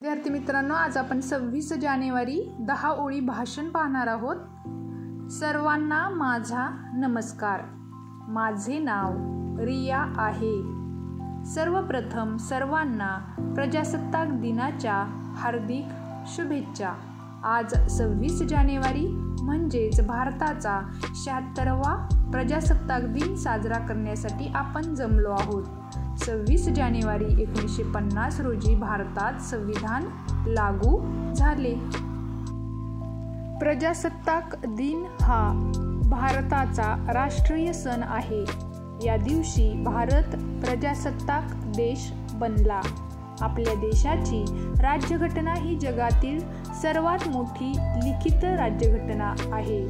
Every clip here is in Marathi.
विद्यार्थी मित्रांनो, आज आपण 26 जानेवारी 10 ओळी भाषण पाहणार आहोत। सर्वांना माझा नमस्कार। माझे नाव रिया आहे। सर्वप्रथम सर्वांना प्रजासत्ताक दिनाच्या हार्दिक शुभेच्छा। आज 26 जानेवारी म्हणजेच भारताचा 76वा प्रजासत्ताक दिन साजरा करण्यासाठी आपण जमलो आहोत। 26 जानेवारी 1950 रोजी भारतात संविधान लागू झाले। प्रजासत्ताक दिन हा भारताचा राष्ट्रीय सण आहे। या दिवशी भारत प्रजासत्ताक देश बनला। आपल्या देशाची राज्यघटना ही जगातील सर्वात मोठी लिखित राज्यघटना आहे।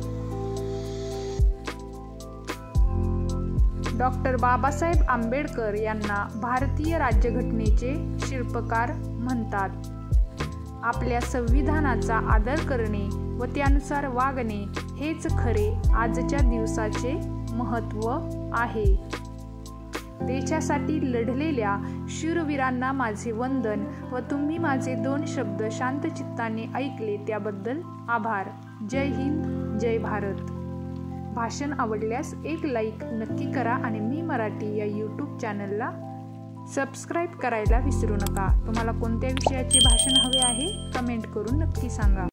डॉक्टर बाबासाहेब आंबेडकर यांना भारतीय राज्यघटनेचे शिल्पकार म्हणतात। आपल्या संविधानाचा आदर करणे व त्यानुसार वागणे हेच खरे आजच्या दिवसाचे महत्त्व आहे। देशासाठी लढलेल्या शूरवीरांना माझे वंदन व तुम्ही माझे 2 शब्द शांत चित्ताने ऐकले त्याबद्दल आभार। जय हिंद, जय भारत। भाषण आवडल्यास एक लाईक नक्की करा आणि मी मराठी या यूट्यूब चॅनलला सबस्क्राईब करायला विसरू नका। तुम्हाला कोणत्या विषयाचे भाषण हवे आहे कमेंट करून नक्की सांगा।